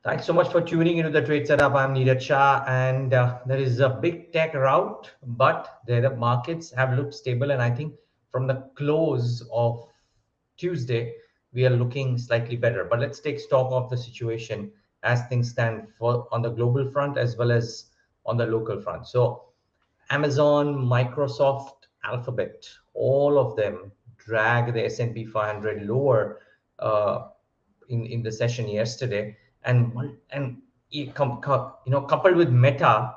Thanks so much for tuning into the trade setup. I'm Neeraj Shah, and there is a big tech rout, but the markets have looked stable. And I think from the close of Tuesday, we are looking slightly better. But let's take stock of the situation as things stand for on the global front as well as on the local front. So, Amazon, Microsoft, Alphabet, all of them drag the S&P 500 lower uh, in the session yesterday, and coupled with Meta,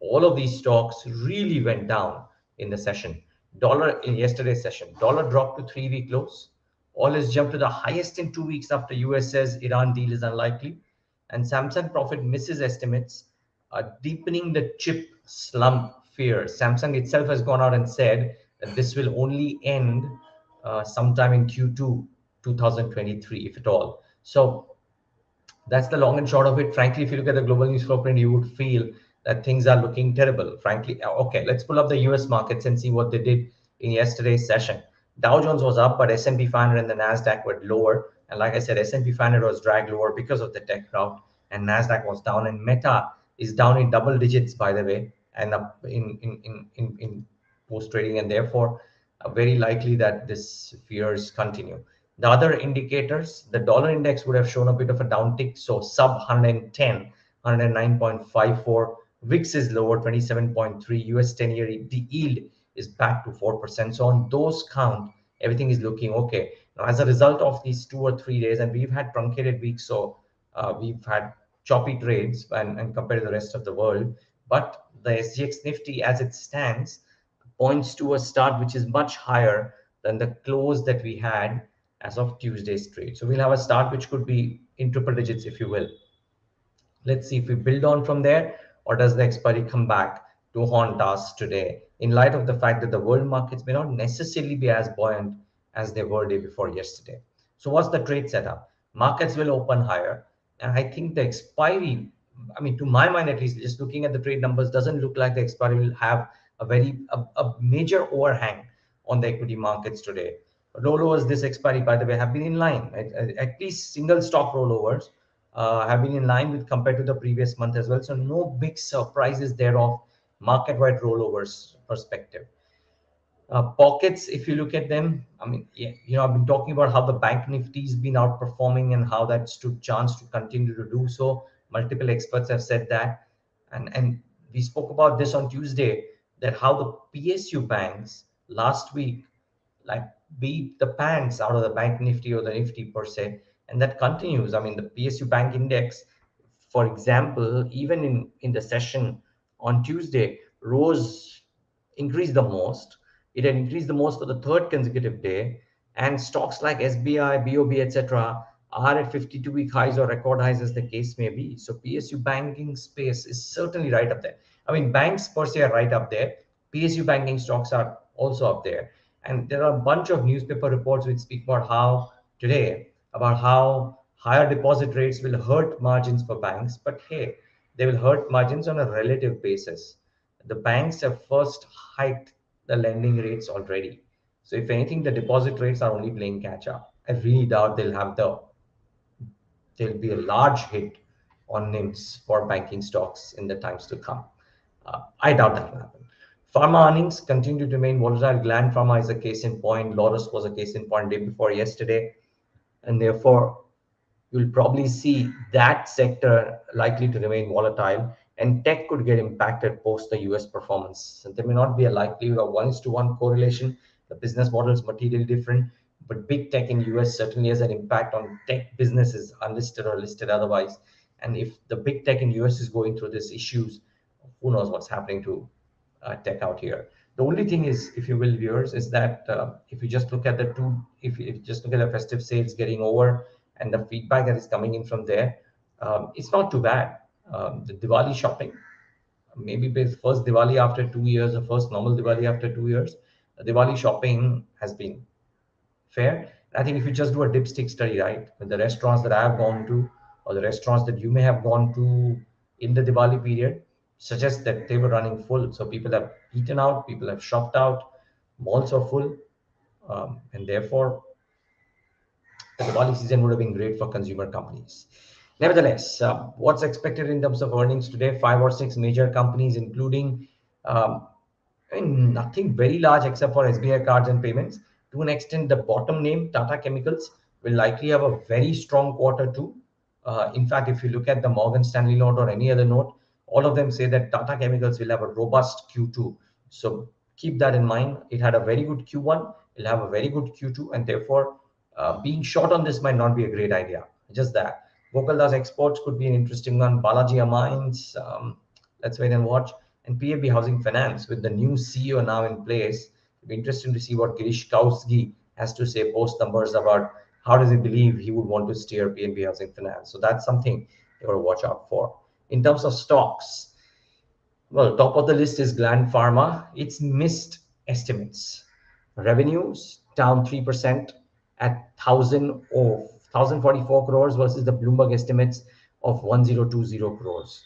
all of these stocks really went down in the session. Dollar in yesterday's session, dollar dropped to 3-week lows. Oil has jumped to the highest in 2 weeks after US says Iran deal is unlikely, and Samsung profit misses estimates, deepening the chip slump fear. Samsung itself has gone out and said that this will only end sometime in Q2 2023, if at all. So that's the long and short of it. Frankly, if you look at the global news flow print, you would feel that things are looking terrible. Frankly, okay, let's pull up the US markets and see what they did in yesterday's session. Dow Jones was up, but S&P 500 and the Nasdaq were lower. And like I said, S&P 500 was dragged lower because of the tech crowd, and Nasdaq was down. And Meta is down in double digits, by the way, and up in post trading, and therefore very likely that this fears continue. The other indicators, the dollar index would have shown a bit of a downtick, so sub 110, 109.54. VIX is lower, 27.3. US 10-year yield is back to 4%. So on those count, everything is looking okay. Now, as a result of these 2 or 3 days, and we've had truncated weeks, so we've had choppy trades and compared to the rest of the world. But the SGX Nifty, as it stands, points to a start which is much higher than the close that we had as of Tuesday's trade. So we'll have a start which could be in triple digits, if you will. Let's see if we build on from there, or does the expiry come back to haunt us today, in light of the fact that the world markets may not necessarily be as buoyant as they were day before yesterday. So what's the trade setup? Markets will open higher, and I think the expiry, I mean, to my mind at least, just looking at the trade numbers, doesn't look like the expiry will have a major overhang on the equity markets today. Rollovers this expiry, by the way, have been in line. At least single stock rollovers have been in line with compared to the previous month as well. So no big surprises there of market-wide rollovers perspective. Pockets, if you look at them, I mean, yeah, I've been talking about how the bank Nifty's been outperforming and how that stood chance to continue to do so. Multiple experts have said that, and we spoke about this on Tuesday, that how the PSU banks last week like beat the pants out of the bank Nifty or the Nifty per se, and that continues. I mean, the PSU bank index, for example, even in the session on Tuesday, rose, increased the most. It had increased the most for the third consecutive day, and stocks like SBI, BOB, etc., are at 52-week highs or record highs, as the case may be. So PSU banking space is certainly right up there. I mean, banks per se are right up there. PSU banking stocks are also up there. And there are a bunch of newspaper reports which speak about how today, about how higher deposit rates will hurt margins for banks. But hey, they will hurt margins on a relative basis. The banks have first hiked the lending rates already. So if anything, the deposit rates are only playing catch up. I really doubt there'll be a large hit on NIMs for banking stocks in the times to come. I doubt that will happen. Pharma earnings continue to remain volatile. GLAND Pharma is a case in point. Lotus was a case in point day before yesterday. And therefore, you'll probably see that sector likely to remain volatile. And tech could get impacted post the US performance. And there may not be a likelihood of 1:1 correlation. The business model is materially different. But big tech in US certainly has an impact on tech businesses, unlisted or listed otherwise. And if the big tech in US is going through these issues, who knows what's happening to tech out here. The only thing is, if you will, viewers, is that if you just look at if you just look at the festive sales getting over and the feedback that is coming in from there, it's not too bad. The Diwali shopping, maybe the first Diwali after 2 years, the first normal Diwali after 2 years, the Diwali shopping has been fair. I think if you just do a dipstick study, right, with the restaurants that I have gone to, or the restaurants that you may have gone to in the Diwali period, suggest that they were running full. So people have eaten out, people have shopped out, malls are full, and therefore the Diwali season would have been great for consumer companies. Nevertheless, what's expected in terms of earnings today? Five or six major companies, including um, nothing very large except for SBI cards and payments. To an extent, the bottom name, Tata Chemicals, will likely have a very strong quarter too. In fact, if you look at the Morgan Stanley note or any other note, all of them say that Tata Chemicals will have a robust Q2. So keep that in mind. It had a very good Q1, it'll have a very good Q2, and therefore being short on this might not be a great idea. Just that. Gokaldas Exports could be an interesting one. Balaji Amines, let's wait and watch. And PAB Housing Finance, with the new CEO now in place, it'll be interesting to see what Girish Kautsky has to say post numbers about how does he believe he would want to steer PNB Housing Finance. So that's something you got to watch out for. In terms of stocks, well, top of the list is GLAND Pharma. It's missed estimates. Revenues down 3% at 1,044 crores versus the Bloomberg estimates of 1,020 crores.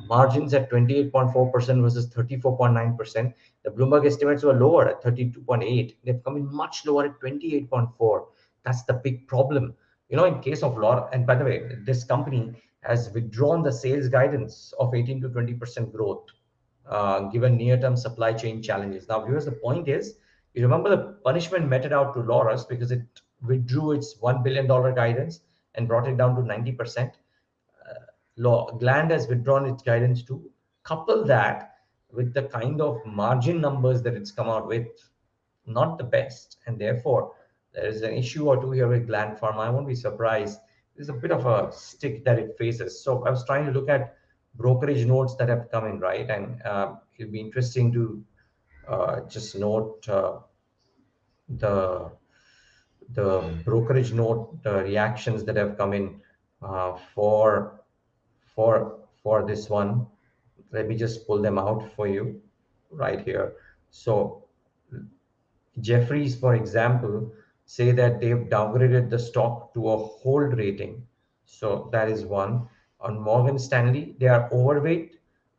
Margins at 28.4% versus 34.9%. The Bloomberg estimates were lower at 32.8. They've come in much lower at 28.4. That's the big problem. In case of Laura, and by the way, this company has withdrawn the sales guidance of 18 to 20% growth, given near-term supply chain challenges. Now, viewers, the point is, you remember the punishment meted out to Laurus because it withdrew its $1 billion guidance and brought it down to 90%. GLAND has withdrawn its guidance too. Couple that with the kind of margin numbers that it's come out with, not the best, and therefore there is an issue or two here with GLAND Pharma. I won't be surprised. There's a bit of a stick that it faces. So I was trying to look at brokerage notes that have come in, right? And it'll be interesting to just note the brokerage note reactions that have come in for this one. Let me just pull them out for you right here. So Jeffries, for example, say that they've downgraded the stock to a hold rating. So that is one. On Morgan Stanley, they are overweight.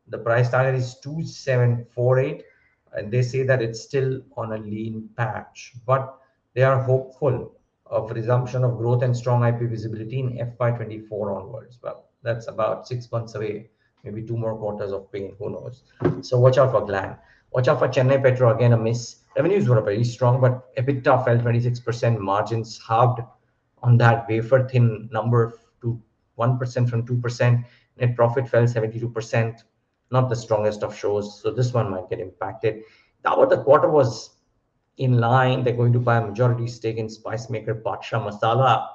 The price target is 2748, and they say that it's still on a lean patch, but they are hopeful of resumption of growth and strong IP visibility in FY24 onwards. Well, that's about 6 months away, maybe two more quarters of pain, who knows. So watch out for GLAND. Watch out for Chennai Petro, again a miss. Revenues were very strong, but EBITDA fell 26%, margins halved on that wafer thin number to 1% from 2%. Net profit fell 72%, not the strongest of shows. So this one might get impacted. Now, the quarter was in line. They're going to buy a majority stake in spice maker Patsha Masala.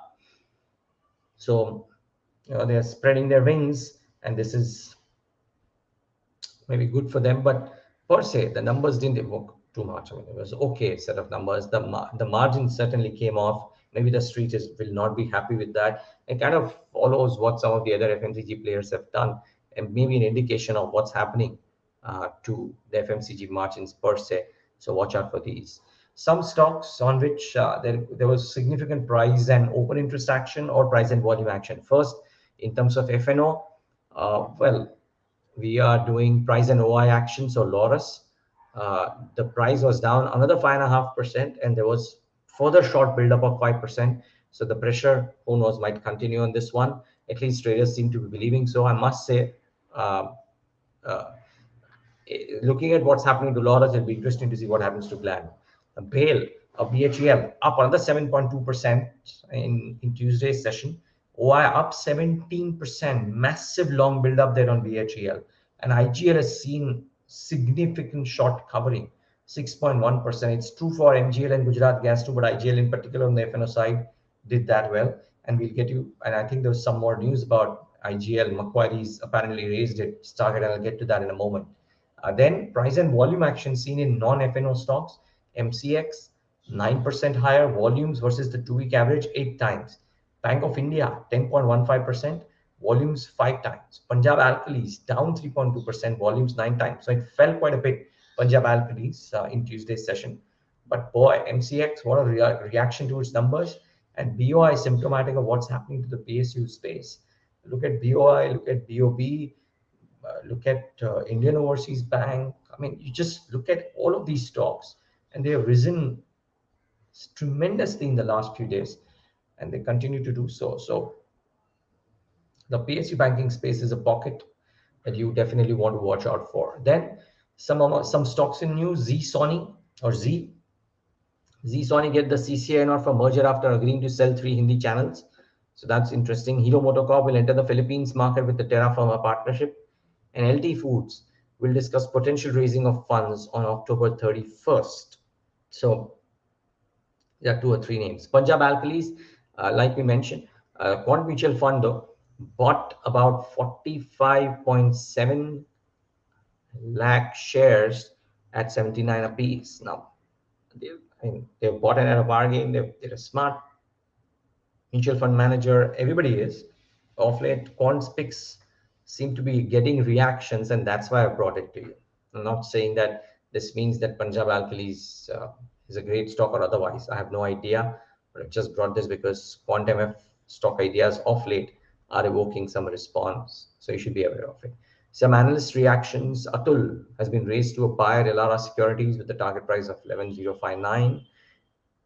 So they're spreading their wings, and this is maybe good for them, but per se, the numbers didn't evoke too much. I mean, it was okay set of numbers. The margin certainly came off. Maybe the street will not be happy with that. It kind of follows what some of the other FMCG players have done, and maybe an indication of what's happening to the FMCG margins per se. So watch out for these. Some stocks on which there was significant price and open interest action or price and volume action. First, in terms of FNO, well, we are doing price and OI action. So Loris, the price was down another 5.5%, and there was further short buildup of 5%. So the pressure, who knows, might continue on this one. At least traders seem to be believing so. I must say, uh, uh, looking at what's happening to Loris, it'll be interesting to see what happens to GLAND. BHEL, BHEL up another 7.2% in Tuesday's session. OI up 17%, massive long build up there on BHEL. And IGL has seen significant short covering, 6.1%. It's true for MGL and Gujarat Gas too, but IGL in particular on the FNO side did that well. And we'll get you, and I think there was some more news about IGL. Macquarie's apparently raised its target, and I'll get to that in a moment. Then price and volume action seen in non-FNO stocks. MCX 9% higher volumes versus the 2-week average 8 times. Bank of India 10.15%, volumes 5 times. Punjab Alkalis down 3.2%, volumes 9 times. So it fell quite a bit, Punjab Alkalis, in Tuesday's session. But boy, MCX, what a reaction to its numbers. And BOI is symptomatic of what's happening to the PSU space. Look at BOI, look at BOB, look at Indian Overseas Bank. I mean, you just look at all of these stocks, and they have risen tremendously in the last few days, and they continue to do so. So The PSU banking space is a pocket that you definitely want to watch out for. Then some stocks in news. Z Sony get the CCINR for merger after agreeing to sell 3 Hindi channels. So that's interesting. Hero Motocorp will enter the Philippines market with the Terra Firma partnership. And LT Foods will discuss potential raising of funds on October 31st. So there are 2 or 3 names. Punjab Alkalis, like we mentioned, Quant Mutual Fund though, bought about 45.7 lakh shares at 79 apiece. Now, they've bought in at a bargain. They're a smart mutual fund manager. Everybody is. Of late, quants picks seem to be getting reactions, and that's why I brought it to you. I'm not saying that this means that Punjab Alkalis is a great stock or otherwise. I have no idea, but I just brought this because quant MF stock ideas of late are evoking some response, so you should be aware of it. Some analyst reactions. Atul has been raised to a buyer Elara Securities with a target price of 11,059.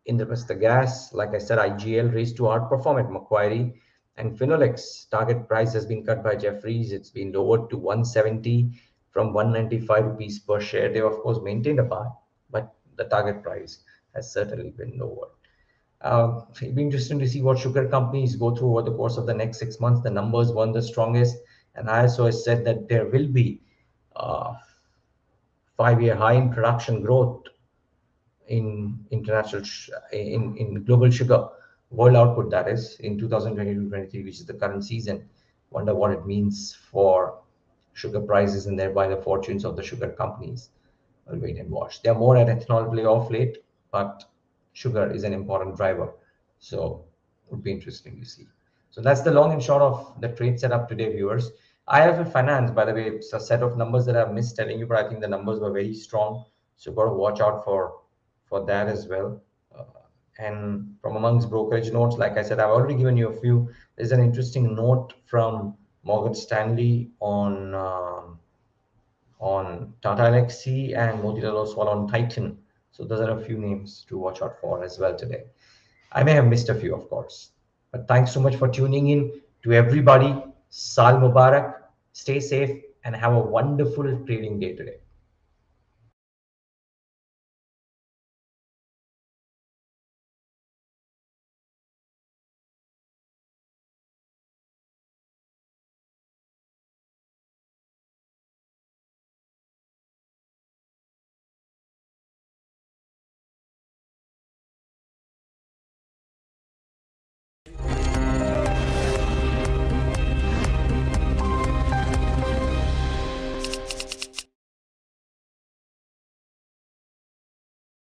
Indraprastha Gas, like I said, IGL raised to outperform at Macquarie, and Finolex target price has been cut by Jefferies. It's been lowered to 170 from 195 rupees per share. They of course maintained a buy, but the target price has certainly been lowered. It'll be interesting to see what sugar companies go through over the course of the next 6 months. The numbers weren't the strongest, and ISO has said that there will be 5-year high in production growth in in global sugar world output, that is in 2022-23, which is the current season. Wonder what it means for sugar prices and thereby the fortunes of the sugar companies. I'll wait and watch. They're more at ethanol play off late, but sugar is an important driver, so it would be interesting to see. So that's the long and short of the trade setup today, viewers. IIFL Finance, by the way, it's a set of numbers that I've missed telling you, but I think the numbers were very strong, so got to watch out for that as well. And from amongst brokerage notes, like I said, I've already given you a few. There's an interesting note from Morgan Stanley on Tata Elxsi and Motilal Oswal on Titan. So those are a few names to watch out for as well today. I may have missed a few, of course. But thanks so much for tuning in. To everybody, Sal Mubarak, stay safe, and have a wonderful trading day today.